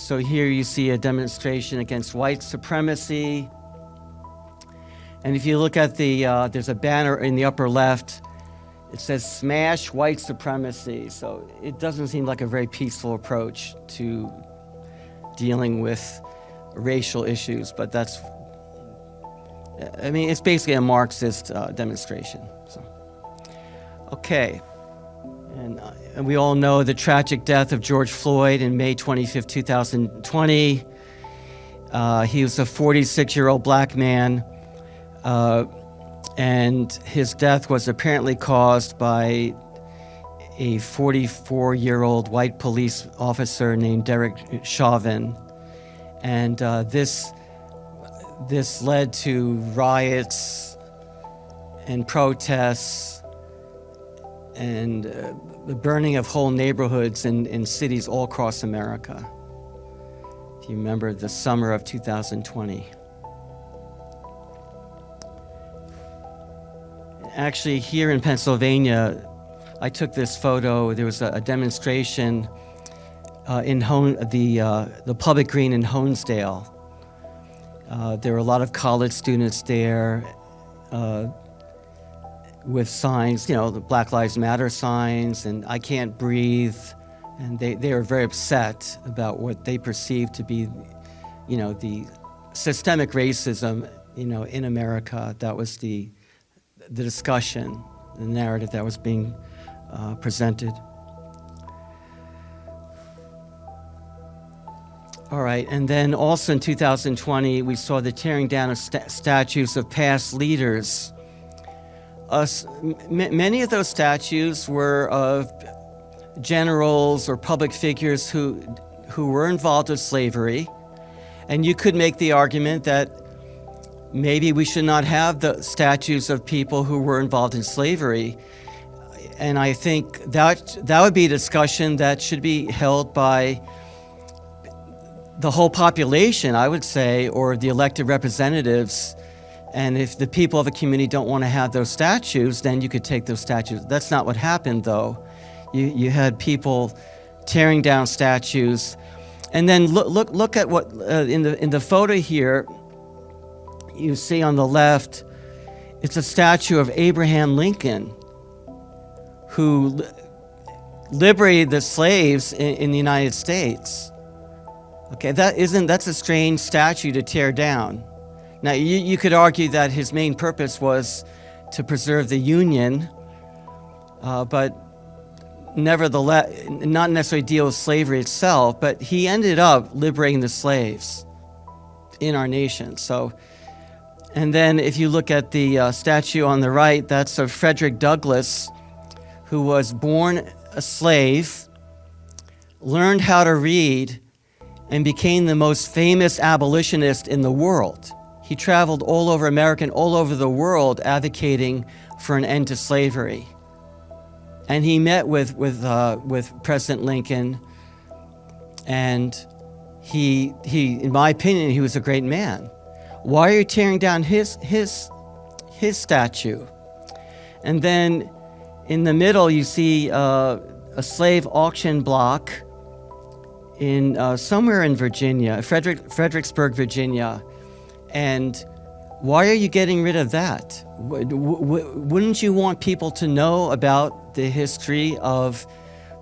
So here you see a demonstration against white supremacy. And if you look at there's a banner in the upper left. It says smash white supremacy. So it doesn't seem like a very peaceful approach to dealing with racial issues, but it's basically a Marxist demonstration. So, okay. And we all know the tragic death of George Floyd in May 25th, 2020. He was a 46-year-old black man, and his death was apparently caused by a 44-year-old white police officer named Derek Chauvin. And this led to riots and protests and the burning of whole neighborhoods in cities all across America. If you remember the summer of 2020. Actually, here in Pennsylvania, I took this photo. There was a demonstration in the public green in Honesdale. There were a lot of college students there with signs, the Black Lives Matter signs and I Can't Breathe. And they were very upset about what they perceived to be, the systemic racism, in America. That was the discussion, the narrative that was being presented. All right, and then also in 2020, we saw the tearing down of statues of past leaders. Many of those statues were of generals or public figures who were involved with slavery, and you could make the argument that maybe we should not have the statues of people who were involved in slavery. And I think that would be a discussion that should be held by the whole population, I would say, or the elected representatives. And if the people of a community don't want to have those statues, then you could take those statues. That's not what happened, though. You had people tearing down statues. And then look at what in the photo here, you see on the left, it's a statue of Abraham Lincoln, who liberated the slaves in the United States. Okay, that's a strange statue to tear down. Now, you could argue that his main purpose was to preserve the Union, but nevertheless, not necessarily deal with slavery itself, but he ended up liberating the slaves in our nation. So, and then if you look at the statue on the right, that's of Frederick Douglass, who was born a slave, learned how to read, and became the most famous abolitionist in the world. He traveled all over America and all over the world advocating for an end to slavery. And he met with President Lincoln, and he, in my opinion, he was a great man. Why are you tearing down his statue? And then in the middle, you see a slave auction block in somewhere in Virginia, Fredericksburg, Virginia. And why are you getting rid of that? Wouldn't you want people to know about the history of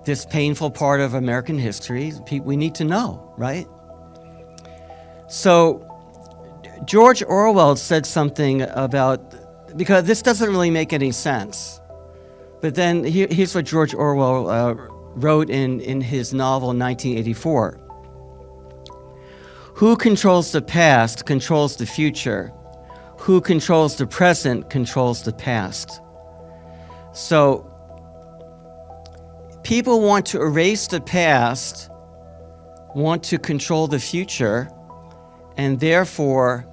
this painful part of American history? We need to know, right? So George Orwell said something about, because this doesn't really make any sense, but then here's what George Orwell wrote in his novel 1984. Who controls the past controls the future. Who controls the present controls the past. So people want to erase the past, want to control the future, and therefore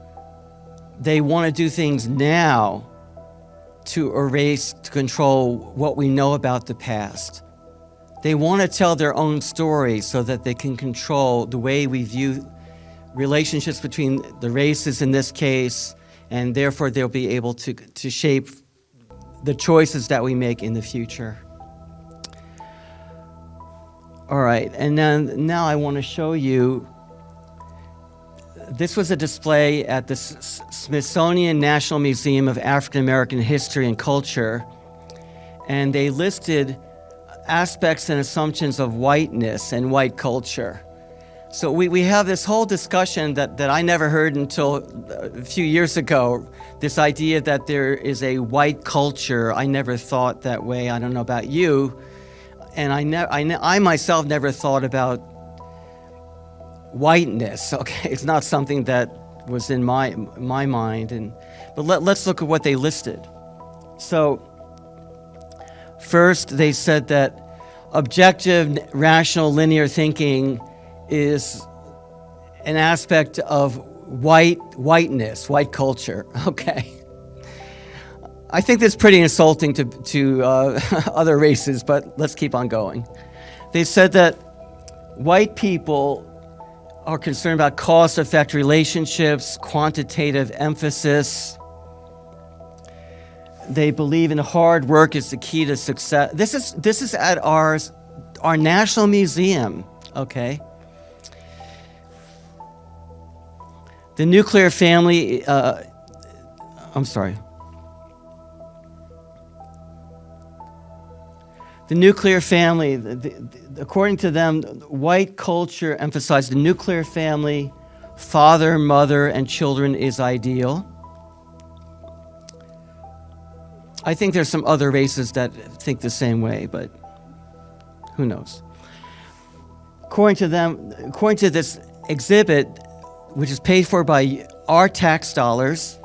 they want to do things now to erase, to control what we know about the past. They want to tell their own story so that they can control the way we view relationships between the races in this case, and therefore they'll be able to shape the choices that we make in the future. All right, and now I want to show you This was a display at the Smithsonian National Museum of African American History and Culture, and they listed aspects and assumptions of whiteness and white culture. So we have this whole discussion that I never heard until a few years ago, this idea that there is a white culture. I never thought that way. I don't know about you. And I myself never thought about whiteness. Okay, it's not something that was in my mind. But let's look at what they listed. So first, they said that objective, rational, linear thinking is an aspect of whiteness, white culture. Okay. I think that's pretty insulting to other races, but let's keep on going. They said that white people are concerned about cause-effect relationships, quantitative emphasis. They believe in hard work is the key to success. This is at our National Museum, okay? The nuclear family, The nuclear family, according to them, white culture emphasized the nuclear family, father, mother, and children is ideal. I think there's some other races that think the same way, but who knows? According to this exhibit, which is paid for by our tax dollars,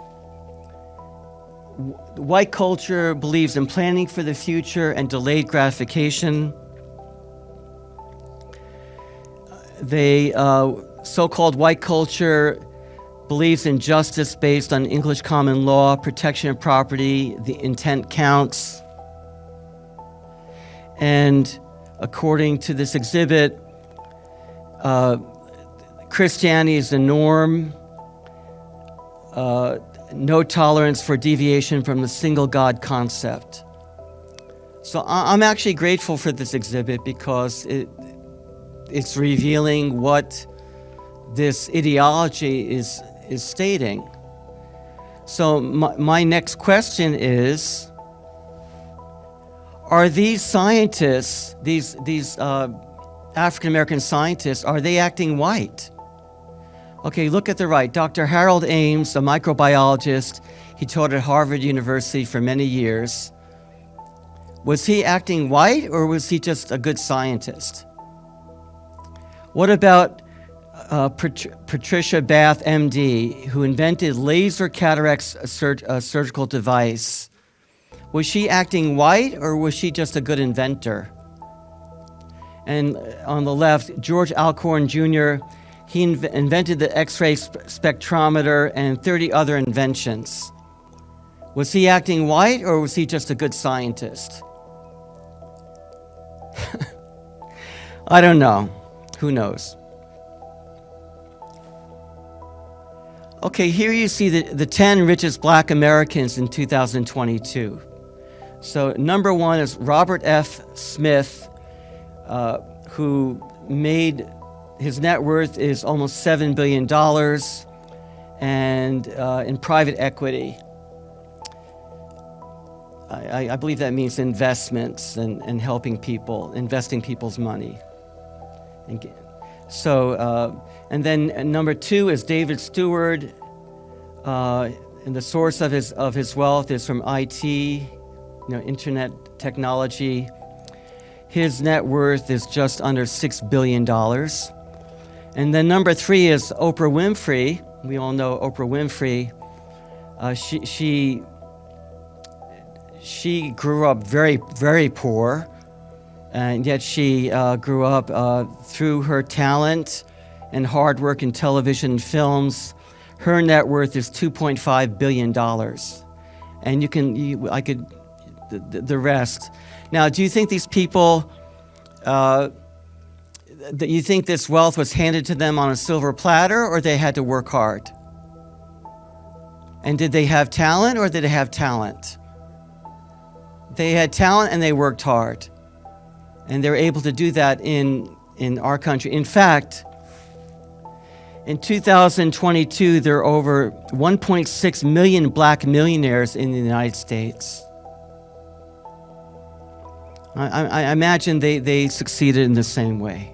white culture believes in planning for the future and delayed gratification. So-called white culture believes in justice based on English common law, protection of property, the intent counts. And according to this exhibit, Christianity is the norm, no tolerance for deviation from the single God concept. So I'm actually grateful for this exhibit because it's revealing what this ideology is stating. So my next question is, are these scientists, these African American scientists, are they acting white? Okay, look at the right. Dr. Harold Ames, a microbiologist, he taught at Harvard University for many years. Was he acting white or was he just a good scientist? What about Patricia Bath, MD, who invented laser cataracts surgical device? Was she acting white or was she just a good inventor? And on the left, George Alcorn Jr., he invented the X-ray spectrometer and 30 other inventions. Was he acting white or was he just a good scientist? I don't know. Who knows? Okay, here you see the 10 richest black Americans in 2022. So number one is Robert F. Smith, who made, his net worth is almost $7 billion and in private equity. I believe that means investments and helping people, investing people's money. So, and then number two is David Stewart, and the source of his wealth is from IT, internet technology. His net worth is just under $6 billion. And then number three is Oprah Winfrey. We all know Oprah Winfrey. She grew up very, very poor, and yet she grew up through her talent and hard work in television and films. Her net worth is $2.5 billion. And the rest. Now, do you think these people, that you think this wealth was handed to them on a silver platter, or they had to work hard? And did they have talent, or did they have talent? They had talent and they worked hard. And they're able to do that in our country. In fact, In 2022, there are over 1.6 million black millionaires in the United States. I imagine they succeeded in the same way.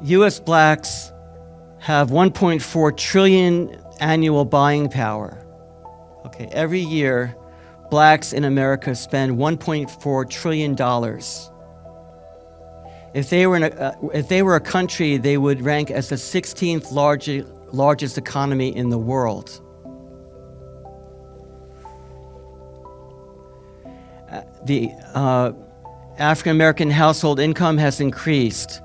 U.S. blacks have 1.4 trillion annual buying power. Okay, every year, blacks in America spend $1.4 trillion. If they were a country, they would rank as the 16th largest economy in the world. The African American household income has increased.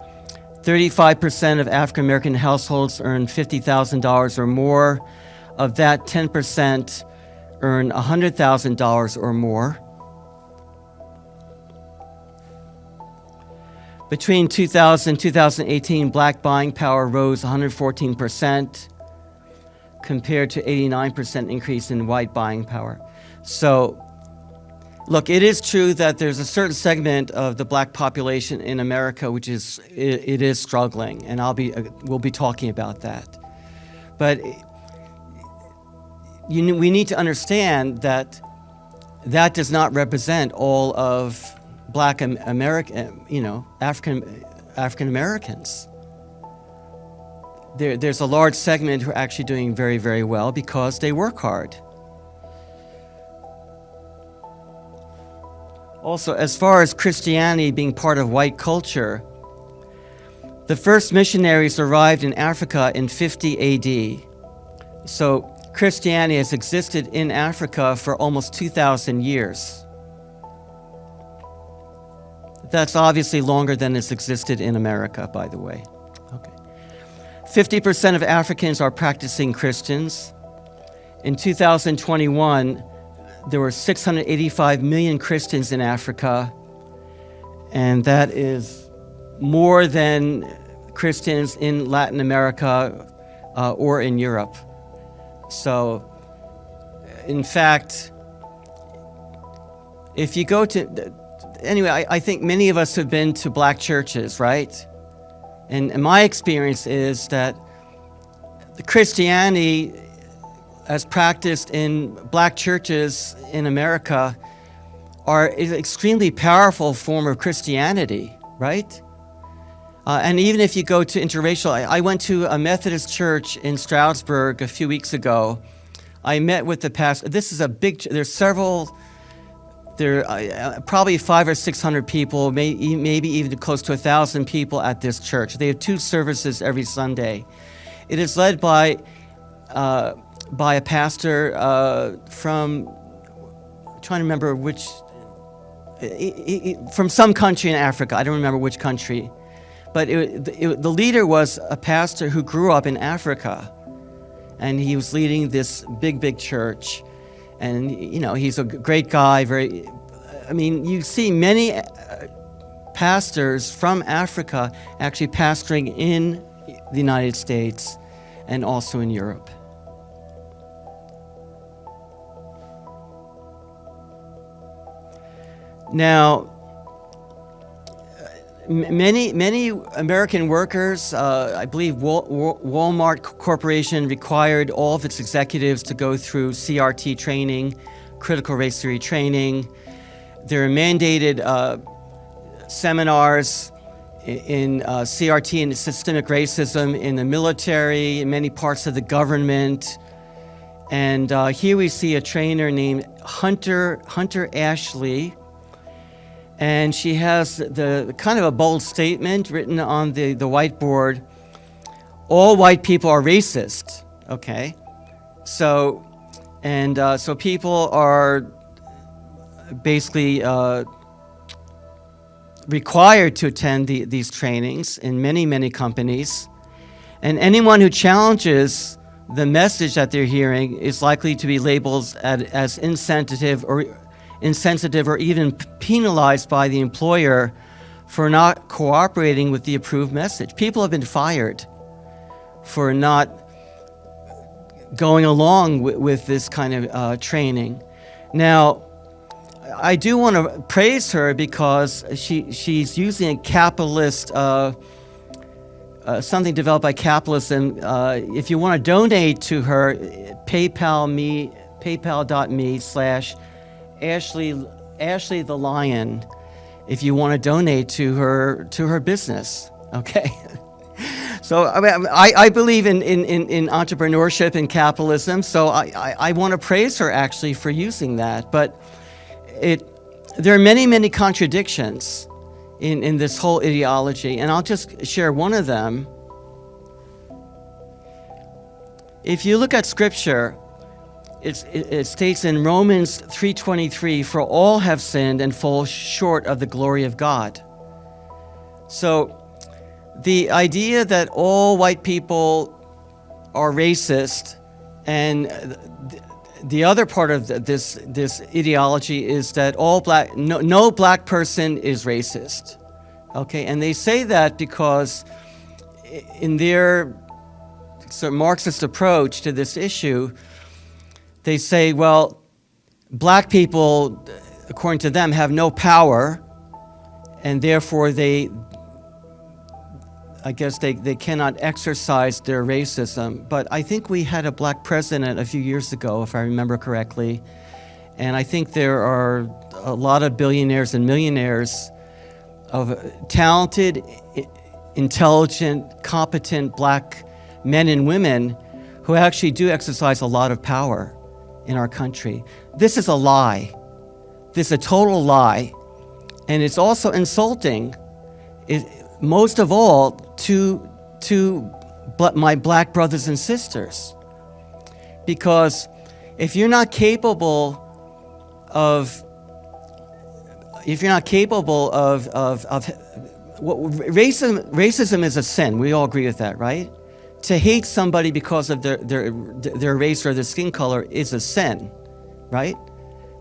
35% of African American households earn $50,000 or more. Of that, 10% earn $100,000 or more. Between 2000 and 2018, black buying power rose 114% compared to 89% increase in white buying power. So, look, it is true that there's a certain segment of the black population in America which is struggling, and we'll be talking about that. But we need to understand that that does not represent all of black American, African Americans. There's a large segment who are actually doing very, very well because they work hard. Also, as far as Christianity being part of white culture, the first missionaries arrived in Africa in 50 AD. So Christianity has existed in Africa for almost 2,000 years. That's obviously longer than it's existed in America, by the way. Okay. 50% of Africans are practicing Christians. In 2021, there were 685 million Christians in Africa, and that is more than Christians in Latin America or in Europe. So, in fact, if you go to... Anyway, I think many of us have been to black churches, right? And my experience is that the Christianity as practiced in black churches in America is an extremely powerful form of Christianity, right? And even if you go to interracial, I went to a Methodist church in Stroudsburg a few weeks ago. I met with the pastor. This is a big, there are probably 500 or 600 people, maybe even close to 1,000 people at this church. They have 2 services every Sunday. It is led by a pastor from, I'm trying to remember which, from some country in Africa. I don't remember which country. But the leader was a pastor who grew up in Africa. And he was leading this big church. And, he's a great guy, you see many pastors from Africa actually pastoring in the United States and also in Europe. Now, many American workers, I believe Walmart Corporation required all of its executives to go through CRT training, critical race theory training. There are mandated seminars in CRT and systemic racism in the military, in many parts of the government. And here we see a trainer named Hunter Ashley. And she has the kind of a bold statement written on the whiteboard. All white people are racist, okay? So people are basically required to attend these trainings in many companies. And anyone who challenges the message that they're hearing is likely to be labeled as insensitive or even penalized by the employer for not cooperating with the approved message. People have been fired for not going along with this kind of training. Now, I do want to praise her because she's using a capitalist, something developed by capitalism. If you want to donate to her, paypal.me/Ashley the Lion, if you want to donate to her business. Okay. So I believe in entrepreneurship and capitalism, so I want to praise her actually for using that. But there are many contradictions in this whole ideology, and I'll just share one of them. If you look at Scripture, it states in Romans 3:23, "For all have sinned and fall short of the glory of God." So the idea that all white people are racist, and the other part of this ideology is that no black person is racist. Okay, and they say that because in their sort of Marxist approach to this issue, they say, well, black people, according to them, have no power, and therefore I guess they cannot exercise their racism. But I think we had a black president a few years ago, if I remember correctly. And I think there are a lot of billionaires and millionaires of talented, intelligent, competent black men and women who actually do exercise a lot of power in our country. This is a lie. This is a total lie. And it's also insulting, most of all, to my black brothers and sisters. Because if you're not capable of racism is a sin. We all agree with that, right? To hate somebody because of their race or their skin color is a sin, right?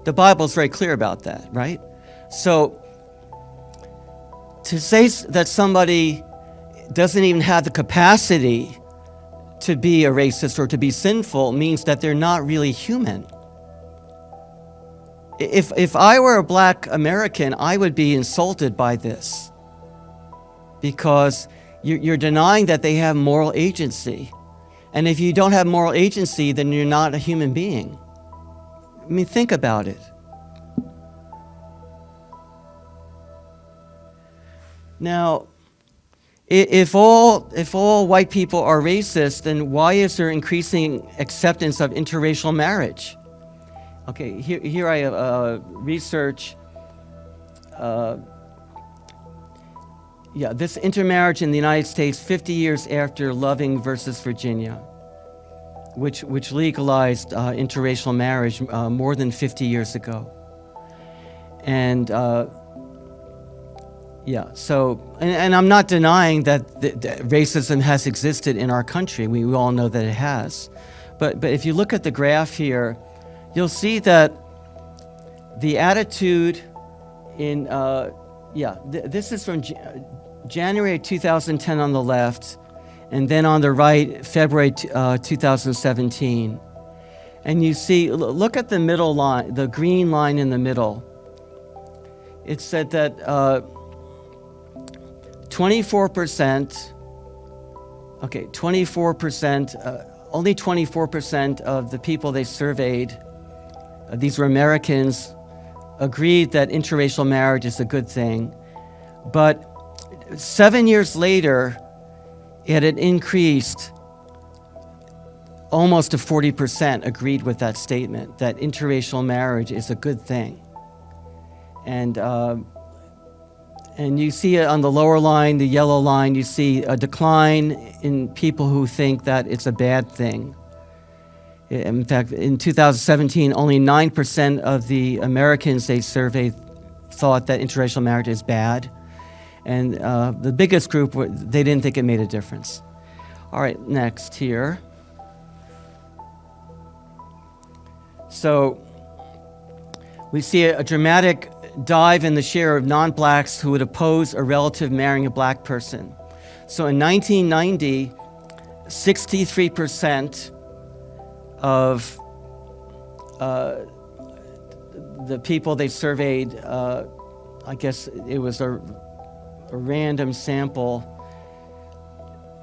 The Bible's very clear about that, right? So to say that somebody doesn't even have the capacity to be a racist or to be sinful means that they're not really human. If I were a black American, I would be insulted by this, because you're denying that they have moral agency. And if you don't have moral agency, then you're not a human being. I mean, think about it. Now, if all white people are racist, then why is there increasing acceptance of interracial marriage? Okay, here I have research. This intermarriage in the United States 50 years after Loving versus Virginia, which legalized interracial marriage more than 50 years ago. And and I'm not denying that racism has existed in our country. We all know that it has. But if you look at the graph here, you'll see that the attitude in, this is from January 2010 on the left, and then on the right, February 2017. And you see, look at the middle line, the green line in the middle. It said that 24%, only 24% of the people they surveyed, these were Americans, agreed that interracial marriage is a good thing. But 7 years later, it had increased almost to 40% agreed with that statement, that interracial marriage is a good thing. And you see it on the lower line, the yellow line, you see a decline in people who think that it's a bad thing. In fact, in 2017, only 9% of the Americans they surveyed thought that interracial marriage is bad. And the biggest group, they didn't think it made a difference. All right, next here. So we see a dramatic dive in the share of non-blacks who would oppose a relative marrying a black person. So in 1990, 63% of the people they surveyed, I guess it was a random sample,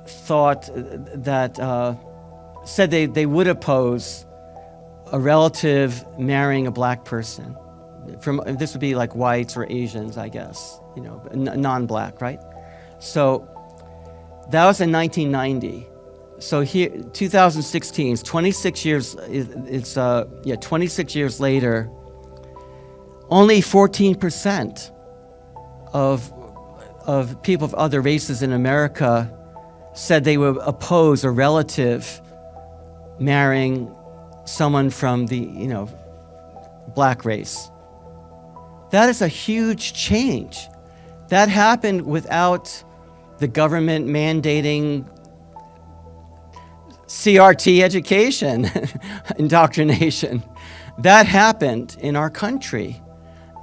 thought that said they would oppose a relative marrying a black person. This would be like whites or Asians, I guess, non-black, right? So that was in 1990. So here, 2016, it's 26 years. It's 26 years later. Only 14% of people of other races in America said they would oppose a relative marrying someone from the black race. That is a huge change. That happened without the government mandating CRT education, indoctrination. That happened in our country.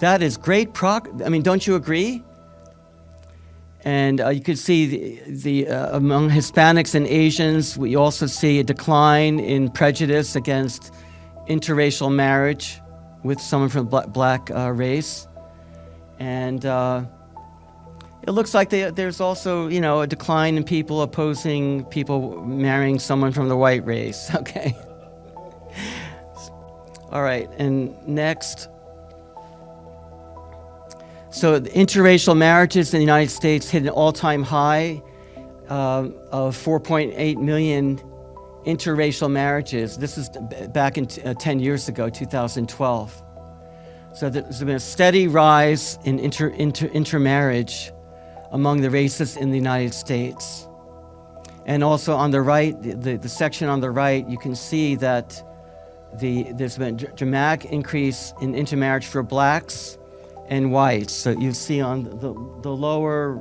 That is great progress. I mean, don't you agree? And you could see among Hispanics and Asians, we also see a decline in prejudice against interracial marriage with someone from black race. And it looks like there's also, a decline in people opposing people marrying someone from the white race, okay? All right, and next. So the interracial marriages in the United States hit an all-time high of 4.8 million interracial marriages. This is back in 10 years ago, 2012. So there's been a steady rise in intermarriage among the races in the United States. And also on the right, the section on the right, you can see that there's been a dramatic increase in intermarriage for blacks and whites. So you see on the lower,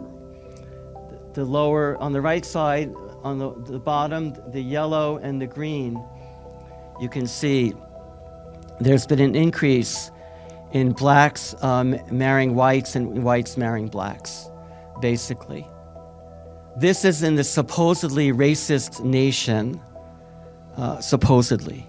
on the right side, on the bottom, the yellow and the green, you can see there's been an increase in blacks marrying whites and whites marrying blacks, basically. This is in the supposedly racist nation, supposedly.